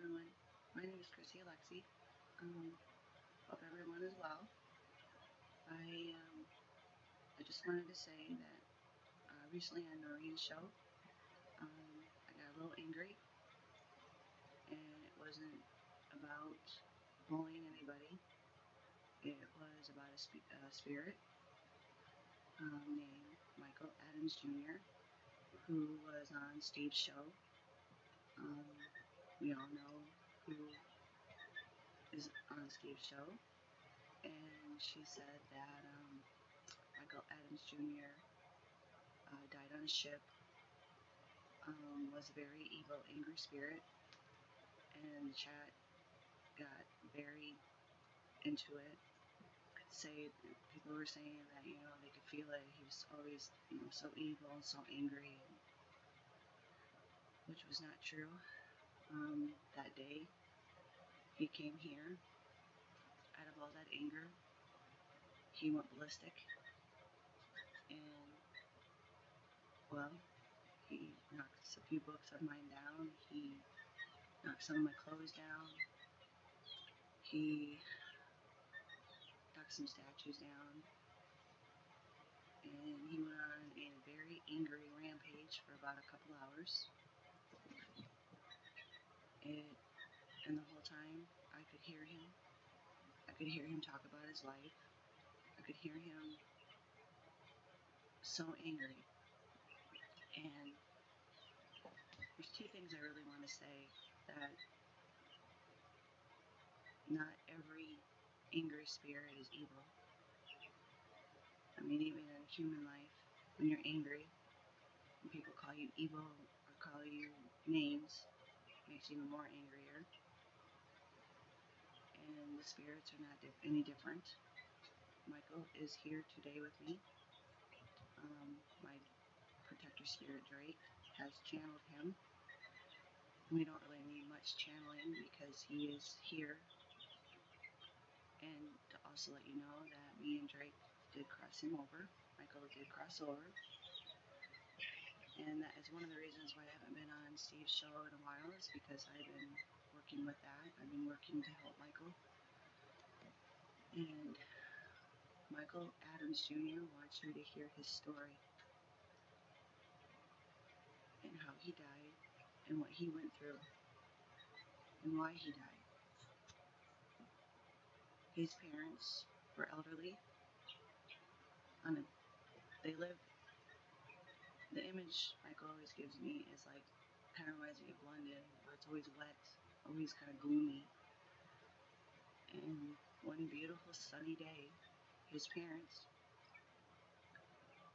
everyone. My name is Chrissy Alexi. Hope everyone is well. I just wanted to say that recently on Noreen's show, I got a little angry, and it wasn't about bullying anybody. It was about a spirit named Michael Adams Jr., who was on Steve's show. Um, we all know who is on Steve's show, and she said that Michael Adams Jr. Died on a ship, was a very evil, angry spirit, and the chat got very into it. People were saying that they could feel it. He was always so evil and so angry, which was not true. That day he came here, out of all that anger, he went ballistic, and well, he knocked a few books of mine down. He knocked some of my clothes down. He knocked some statues down, and he went on a very angry rampage for about a couple hours. And the whole time, I could hear him. I could hear him talk about his life. I could hear him so angry. And there's two things I really want to say. That not every angry spirit is evil. I mean, even in human life, when you're angry, and people call you evil or call you names, it makes you even more angrier. And the spirits are not any different. Michael is here today with me. My protector spirit Drake has channeled him. We don't really need much channeling because he is here. And to also let you know that me and Drake did cross him over. Michael did cross over. And that is one of the reasons why I haven't been on Steve's show in a while, is because I've been working with that. I've been working to help Michael. And Michael Adams Jr. wants you to hear his story and how he died and what he went through and why he died. His parents were elderly. They lived. The image Michael always gives me is like, kind of reminds me of London, where it's always wet, always kind of gloomy. And one beautiful sunny day, his parents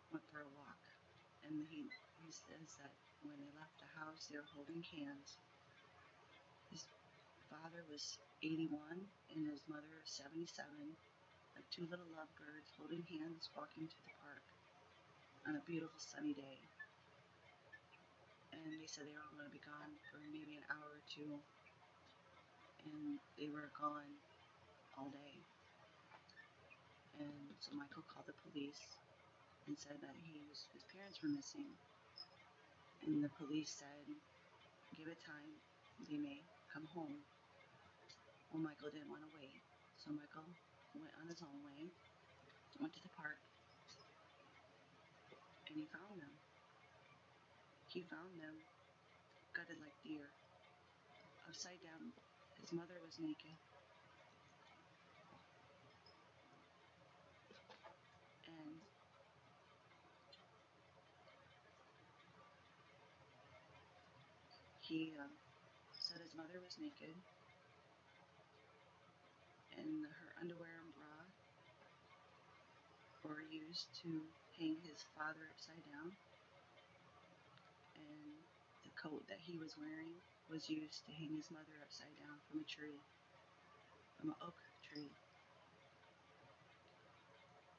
went for a walk, and he says that when they left the house, they were holding hands. His father was 81 and his mother 77, like two little lovebirds holding hands, walking to the park on a beautiful sunny day. And they said they were all going to be gone for maybe an hour or two, and they were gone all day. And so Michael called the police and said that his parents were missing. And the police said, give it time, they may come home. Well, Michael didn't want to wait, so Michael went on his own way, went to the park, and he found them. He found them gutted like deer, upside down. His mother was naked, and he said his mother was naked, and her underwear and bra were used to hang his father upside down, and the coat that he was wearing was used to hang his mother upside down from a tree, from an oak tree.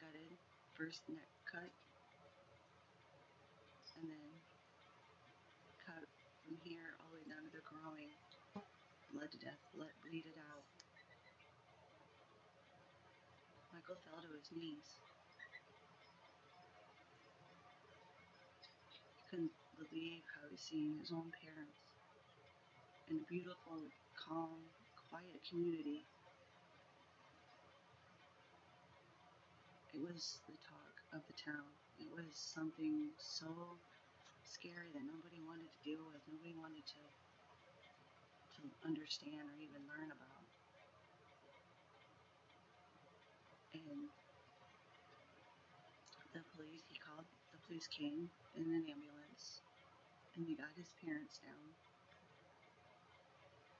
Gutted, first neck cut, and then cut from here all the way down to the groin, bled to death, bleed it out. Michael fell to his knees. He couldn't believe how he's seeing his own parents in a beautiful, calm, quiet community. It was the talk of the town. It was something so scary that nobody wanted to deal with, nobody wanted to understand or even learn about. And the police came in an ambulance, and they got his parents down.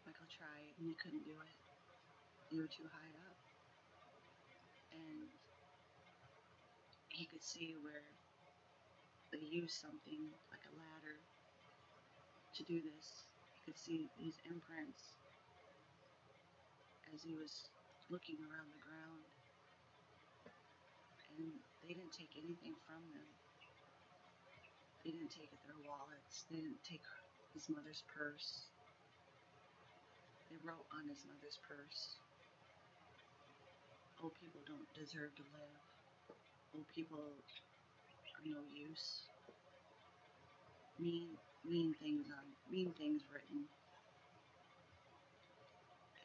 Michael tried, and he couldn't do it. They were too high up. And he could see where they used something like a ladder to do this. He could see his imprints as he was looking around the ground. And they didn't take anything from them. They didn't take their wallets. They didn't take his mother's purse. They wrote on his mother's purse, "Old people don't deserve to live. Old people are no use." Mean, mean things written.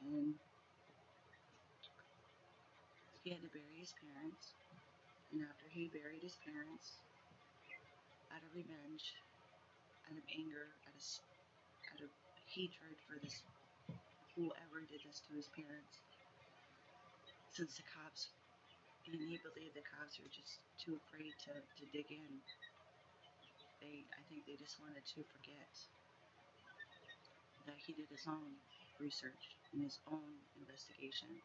And he had to bury his parents. And after he buried his parents, out of revenge, out of anger, out of hatred for this whoever did this to his parents, since the cops, and he believed the cops were just too afraid to dig in. I think they just wanted to forget that he did his own research and his own investigation.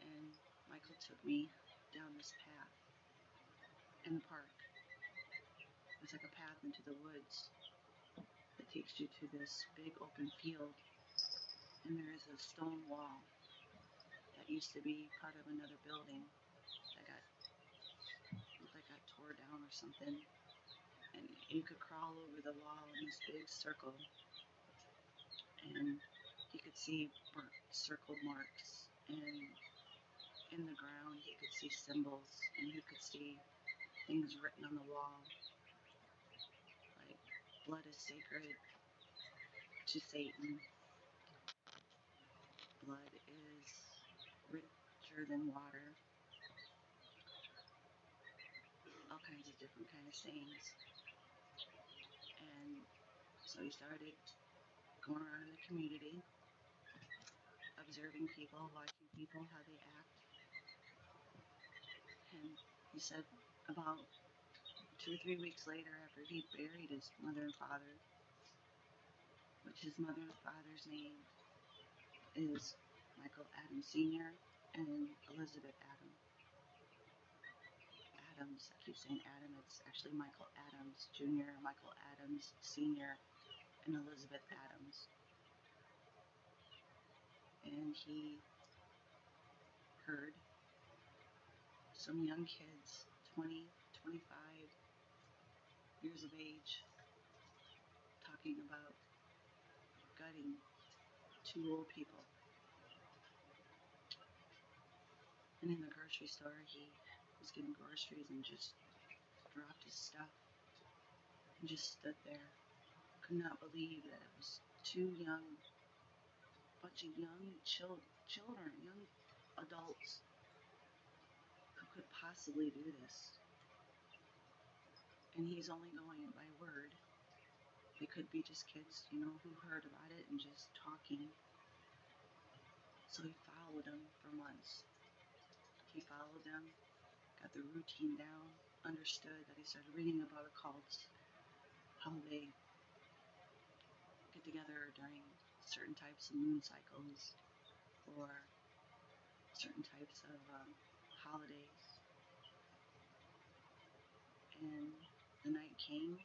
And Michael took me down this path in the park. It's like a path into the woods that takes you to this big open field, and there is a stone wall that used to be part of another building that looked like got tore down or something. And you could crawl over the wall in this big circle, and he could see circle marks, and in the ground he could see symbols, and he could see things written on the wall, like blood is sacred to Satan, blood is richer than water, all kinds of different kind of sayings. And so he started going around in the community, observing people, watching people, how they act. And he said about 2 or 3 weeks later, after he buried his mother and father, which his mother and father's name is Michael Adams Sr. and Elizabeth Adams. I keep saying Adam. It's actually Michael Adams Jr., Michael Adams Sr., and Elizabeth Adams. And he heard some young kids, 20, 25 years of age, talking about gutting two old people. And in the grocery store, he was getting groceries and just dropped his stuff and just stood there. Could not believe that it was bunch of young children, young adults who could possibly do this. And he's only going by word. They could be just kids, who heard about it and just talking. So he followed them for months. He followed them, got the routine down, understood that he started reading about occults, how they get together during certain types of moon cycles or certain types of holidays. And the night came.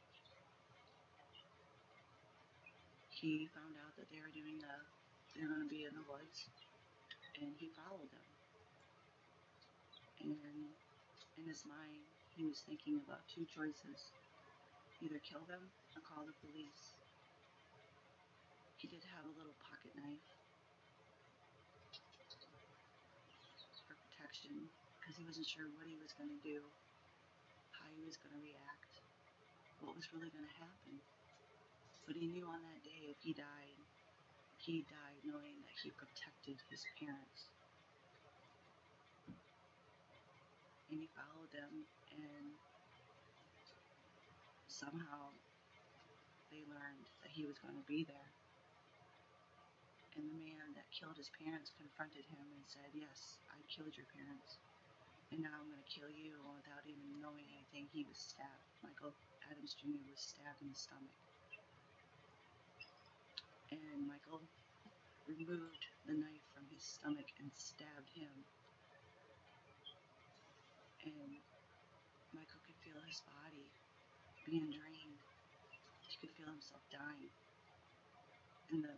He found out that they were going to be in the woods, and he followed them. And in his mind, he was thinking about two choices: either kill them or call the police. He did have a little pocket knife for protection because he wasn't sure what he was going to do, how he was going to react, what was really going to happen. But he knew on that day if he died knowing that he protected his parents. And he followed them, and somehow they learned that he was going to be there. And the man that killed his parents confronted him and said, "Yes, I killed your parents, and now I'm going to kill you." And without even knowing anything, he was stabbed. Michael Adams Jr. was stabbed in the stomach. And Michael removed the knife from his stomach and stabbed him. And Michael could feel his body being drained. He could feel himself dying. And the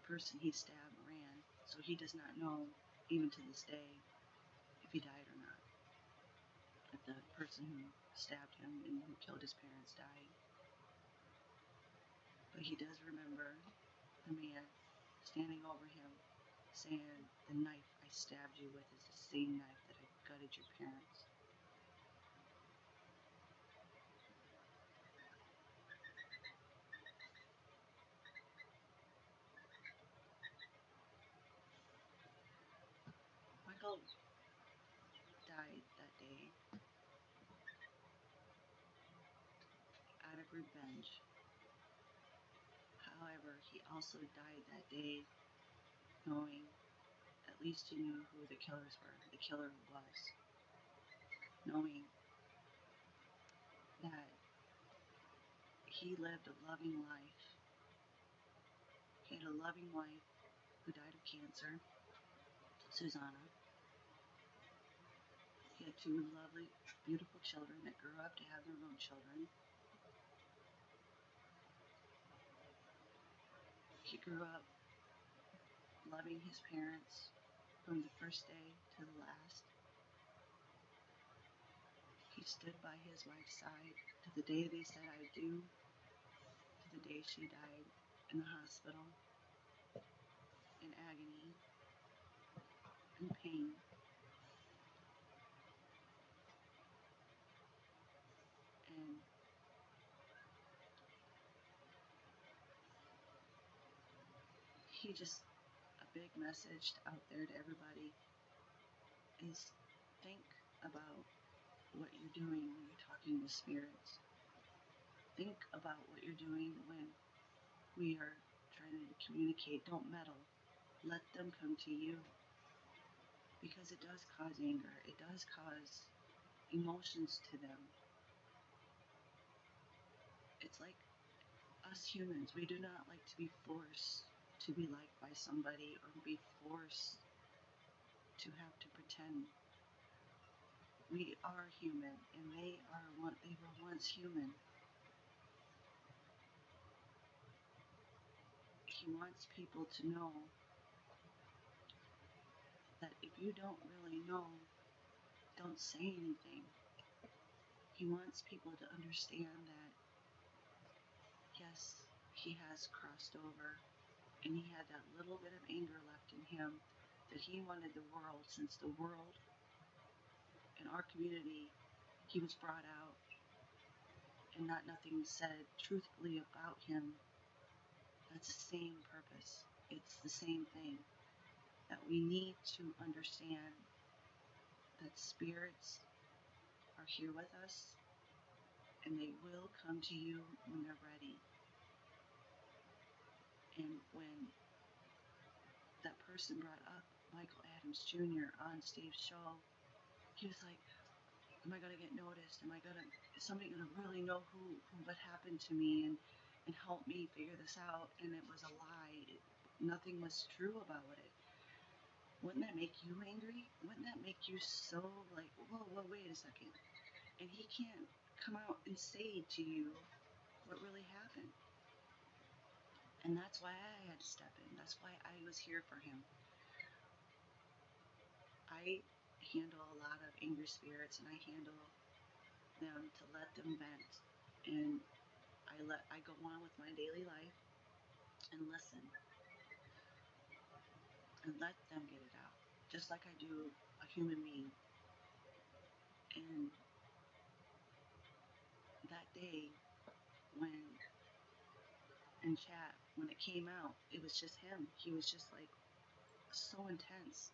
person he stabbed ran, so he does not know, even to this day, if he died or not. If the person who stabbed him and who killed his parents died. But he does remember the man standing over him saying, "The knife I stabbed you with is the same knife that I gutted your parents." Michael died that day out of revenge. However, he also died that day knowing at least he knew who the killers were, the killer was. Knowing that he lived a loving life. He had a loving wife who died of cancer, Susanna. He had two lovely, beautiful children that grew up to have their own children. He grew up loving his parents from the first day to the last. He stood by his wife's side to the day they said "I do," to the day she died in the hospital, in agony, in pain. And he just, a big message out there to everybody is think about what you're doing when you're talking to spirits. Think about what you're doing when we are trying to communicate. Don't meddle. Let them come to you. Because it does cause anger. It does cause emotions to them. It's like us humans. We do not like to be forced to be liked by somebody or be forced to have to pretend. We are human, and they were once human. He wants people to know that if you don't really know, don't say anything. He wants people to understand that, yes, he has crossed over, and he had that little bit of anger left in him that he wanted the world, since the world in our community, he was brought out and not nothing said truthfully about him. That's the same purpose. It's the same thing. That we need to understand that spirits are here with us and they will come to you when they're ready. And when that person brought up Michael Adams Jr. on Steve's show, he was like, "Am I gonna get noticed? Is somebody gonna really know what happened to me and help me figure this out?" And it was a lie. Nothing was true about it. Wouldn't that make you angry? Wouldn't that make you so like, whoa, wait a second? And he can't come out and say to you what really happened. And that's why I had to step in. That's why I was here for him. I handle a lot of angry spirits, and I handle them to let them vent. And I go on with my daily life and listen and let them get it out, just like I do a human being. And that day when in chat, when it came out, it was just him. He was just like so intense.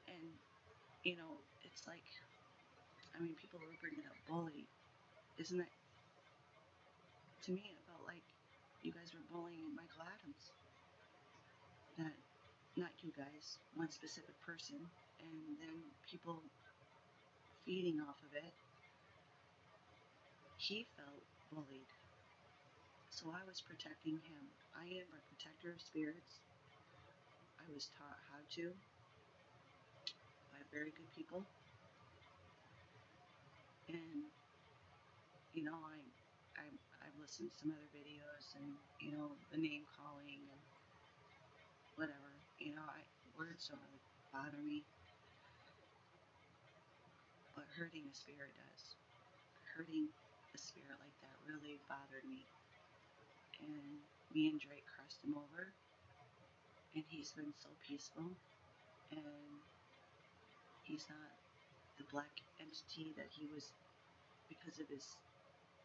And, it's like, I mean, people were bringing up bully. Isn't it? To me, it felt like you guys were bullying Michael Adams. That, not you guys, one specific person, and then people feeding off of it. He felt bullied. So I was protecting him. I am a protector of spirits. I was taught how to by very good people. And, I've listened to some other videos and, the name calling and whatever. Words don't really bother me, but hurting a spirit does. Hurting a spirit like that really bothered me. And me and Drake crossed him over, and he's been so peaceful, and he's not the black entity that he was because of his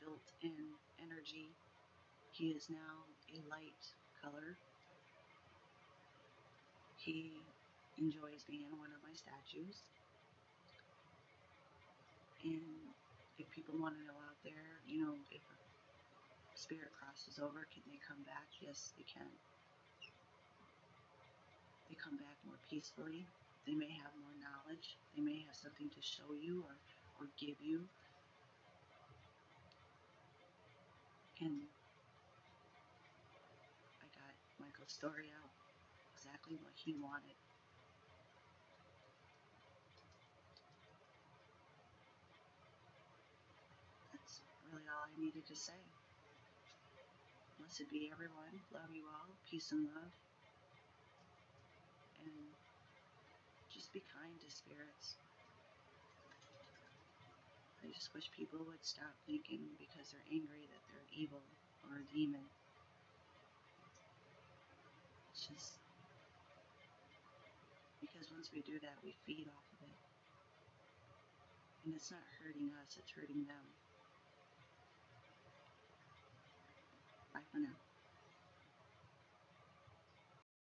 built-in energy. He is now a light color. He enjoys being one of my statues. And if people want to know out there, if a spirit crosses over, can they come back? Yes, they can. They come back more peacefully. They may have more knowledge. They may have something to show you or give you. And I got Michael's story out, exactly what he wanted. That's really all I needed to say. Blessed be everyone. Love you all. Peace and love. And just be kind to spirits. I just wish people would stop thinking because they're angry that they're evil or a demon. It's just because once we do that, we feed off of it. And it's not hurting us, it's hurting them. Bye for now.